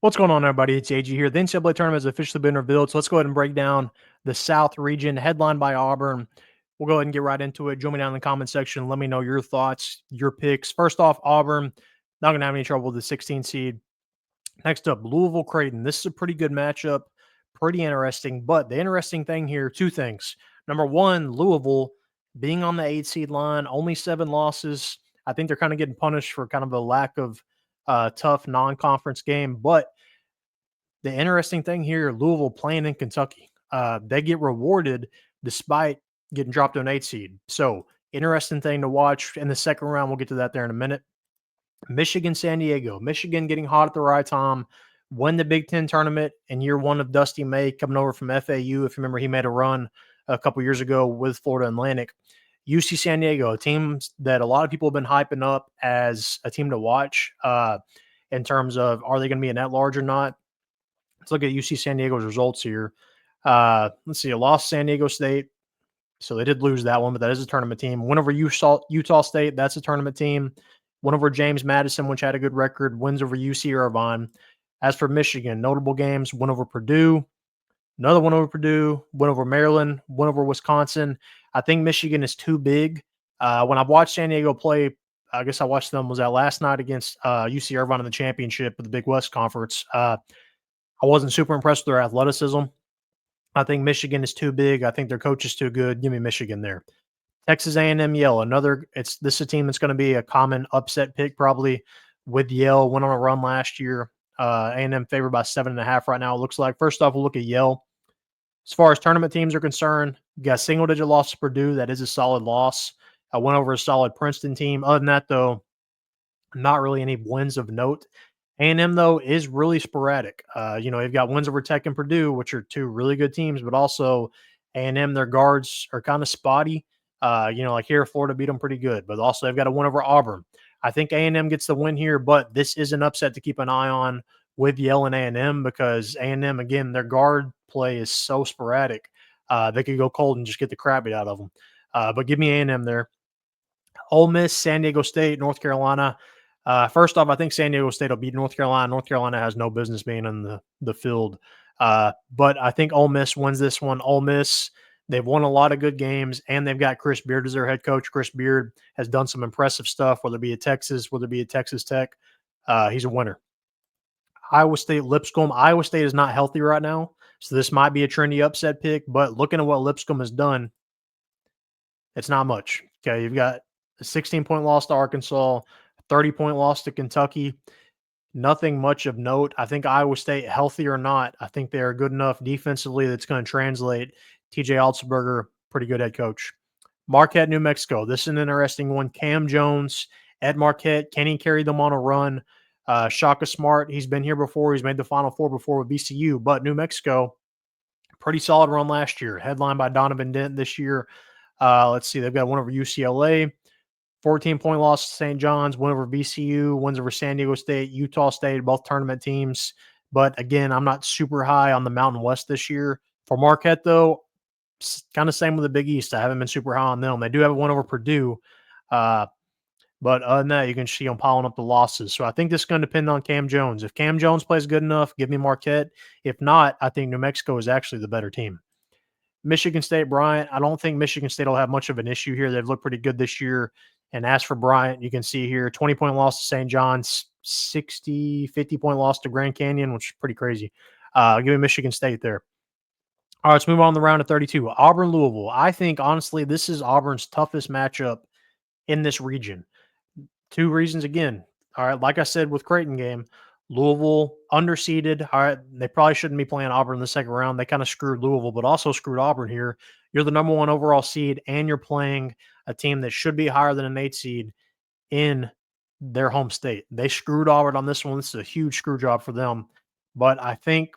What's going on, everybody? It's AG here. The NCAA tournament has officially been revealed, so let's go ahead and break down the South region, headlined by Auburn. We'll go ahead and get right into it. Join me down in the comment section. Let me know your thoughts, your picks. First off, Auburn, not going to have any trouble with the 16 seed. Next up, Louisville Creighton. This is a pretty good matchup, pretty interesting. But the interesting thing here, two things. Number one, Louisville being on the 8 seed line, only 7 losses. I think they're kind of getting punished for kind of a lack of tough non-conference game. But the interesting thing here, Louisville playing in Kentucky. They get rewarded despite getting dropped to an 8 seed. So interesting thing to watch in the second round. We'll get to that there in a minute. Michigan, San Diego. Michigan getting hot at the right time. Won the Big Ten tournament in year one of Dusty May coming over from FAU. If you remember, he made a run a couple years ago with Florida Atlantic. UC San Diego, a team that a lot of people have been hyping up as a team to watch in terms of are they going to be an at-large or not. Let's look at UC San Diego's results here. Let's see, a loss to San Diego State. So they did lose that one, but that is a tournament team. Win over Utah State, that's a tournament team. Win over James Madison, which had a good record. Wins over UC Irvine. As for Michigan, notable games, win over Purdue. Another one over Purdue. Win over Maryland. Win over Wisconsin. I think Michigan is too big. When I've watched San Diego play, I guess I watched them, was that last night against UC Irvine in the championship of the Big West Conference. I wasn't super impressed with their athleticism. I think Michigan is too big. I think their coach is too good. Give me Michigan there. Texas A&M Yale, this is a team that's going to be a common upset pick probably with Yale. Went on a run last year. A&M favored by 7.5 right now, it looks like. First off, we'll look at Yale. As far as tournament teams are concerned, got a single-digit loss to Purdue. That is a solid loss. I went over a solid Princeton team. Other than that, though, not really any wins of note. A&M, though, is really sporadic. You've got wins over Tech and Purdue, which are two really good teams, but also A&M, their guards are kind of spotty. Like here, Florida beat them pretty good, but also they've got a win over Auburn. I think A&M gets the win here, but this is an upset to keep an eye on with Yale and A&M because A&M, again, their guard play is so sporadic. They could go cold and just get the crap beat out of them. But give me A&M there. Ole Miss, San Diego State, North Carolina. First off, I think San Diego State will beat North Carolina. North Carolina has no business being in the field. But I think Ole Miss wins this one. Ole Miss, they've won a lot of good games, and they've got Chris Beard as their head coach. Chris Beard has done some impressive stuff, whether it be at Texas, whether it be at Texas Tech. He's a winner. Iowa State, Lipscomb. Iowa State is not healthy right now, so this might be a trendy upset pick. But looking at what Lipscomb has done, it's not much. Okay, you've got a 16-point loss to Arkansas, 30-point loss to Kentucky. Nothing much of note. I think Iowa State, healthy or not, I think they are good enough defensively that's going to translate. TJ Altsberger, pretty good head coach. Marquette, New Mexico. This is an interesting one. Cam Jones at Marquette. Can he carry them on a run? Shaka Smart, he's been here before. He's made the Final Four before with VCU. But New Mexico, pretty solid run last year. Headlined by Donovan Dent this year. Let's see. They've got one over UCLA. 14-point loss to St. John's, win over VCU, wins over San Diego State, Utah State, both tournament teams. But again, I'm not super high on the Mountain West this year. For Marquette, though, kind of same with the Big East. I haven't been super high on them. They do have a win over Purdue. But other than that, you can see them piling up the losses. So I think this is going to depend on Cam Jones. If Cam Jones plays good enough, give me Marquette. If not, I think New Mexico is actually the better team. Michigan State, Bryant. I don't think Michigan State will have much of an issue here. They've looked pretty good this year. And as for Bryant, you can see here, 20-point loss to St. John's, 50-point loss to Grand Canyon, which is pretty crazy. Give me Michigan State there. All right, let's move on to the round of 32. Auburn, Louisville. I think, honestly, this is Auburn's toughest matchup in this region. Two reasons again. All right, like I said with Creighton game, Louisville underseeded. All right, they probably shouldn't be playing Auburn in the second round. They kind of screwed Louisville, but also screwed Auburn here. You're the number one overall seed, and you're playing a team that should be higher than an 8 seed in their home state. They screwed Auburn on this one. This is a huge screw job for them. But I think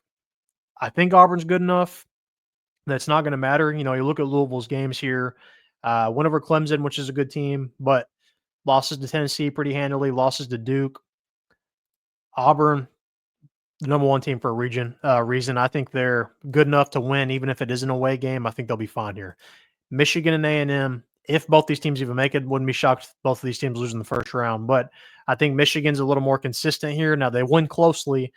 Auburn's good enough that it's not going to matter. You look at Louisville's games here. Win over Clemson, which is a good team, but losses to Tennessee pretty handily, losses to Duke. Auburn, the number one team for a reason. I think they're good enough to win, even if it is an away game. I think they'll be fine here. Michigan and A&M, if both these teams even make it, wouldn't be shocked if both of these teams lose in the first round. But I think Michigan's a little more consistent here. Now, they win closely.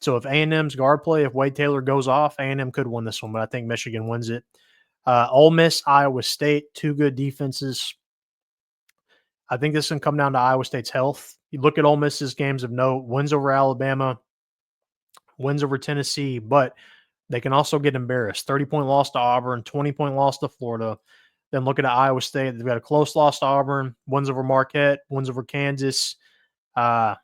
So if A&M's guard play, if Wade Taylor goes off, A&M could win this one, but I think Michigan wins it. Ole Miss, Iowa State, two good defenses. I think this can come down to Iowa State's health. You look at Ole Miss's games of note, wins over Alabama, wins over Tennessee, but they can also get embarrassed. 30-point loss to Auburn, 20-point loss to Florida. Then look at Iowa State. They've got a close loss to Auburn, wins over Marquette, wins over Kansas. I'm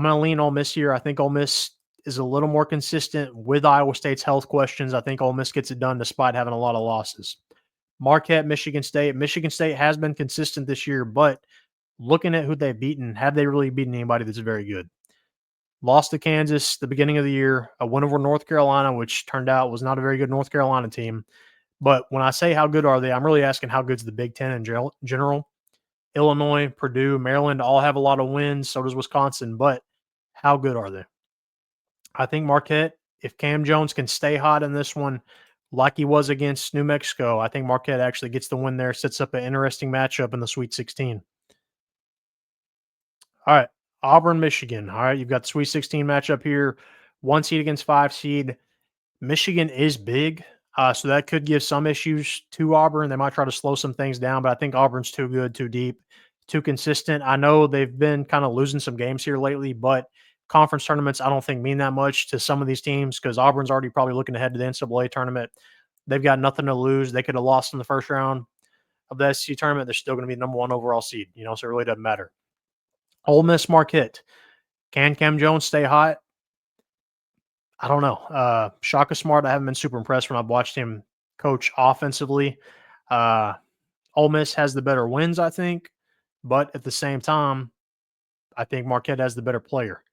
going to lean Ole Miss here. I think Ole Miss is a little more consistent with Iowa State's health questions. I think Ole Miss gets it done despite having a lot of losses. Marquette, Michigan State. Michigan State has been consistent this year, but looking at who they've beaten, have they really beaten anybody that's very good? Lost to Kansas the beginning of the year, a win over North Carolina, which turned out was not a very good North Carolina team. But when I say how good are they, I'm really asking how good's the Big Ten in general. Illinois, Purdue, Maryland all have a lot of wins. So does Wisconsin. But how good are they? I think Marquette, if Cam Jones can stay hot in this one like he was against New Mexico, I think Marquette actually gets the win there, sets up an interesting matchup in the Sweet 16. All right. Auburn, Michigan. All right. You've got the Sweet 16 matchup here. 1 seed against 5 seed. Michigan is big. So that could give some issues to Auburn. They might try to slow some things down, but I think Auburn's too good, too deep, too consistent. I know they've been kind of losing some games here lately, but conference tournaments I don't think mean that much to some of these teams because Auburn's already probably looking ahead to the NCAA tournament. They've got nothing to lose. They could have lost in the first round of the SEC tournament. They're still going to be the number 1 overall seed, so it really doesn't matter. Ole Miss, Marquette. Can Cam Jones stay hot? I don't know. Shaka Smart, I haven't been super impressed when I've watched him coach offensively. Ole Miss has the better wins, I think. But at the same time, I think Marquette has the better player.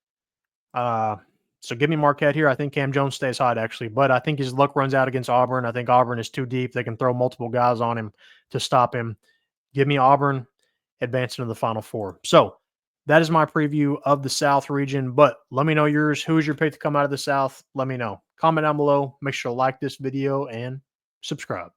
So give me Marquette here. I think Cam Jones stays hot, actually. But I think his luck runs out against Auburn. I think Auburn is too deep. They can throw multiple guys on him to stop him. Give me Auburn advancing to the Final Four. So that is my preview of the South region, but let me know yours. Who is your pick to come out of the South? Let me know. Comment down below. Make sure to like this video and subscribe.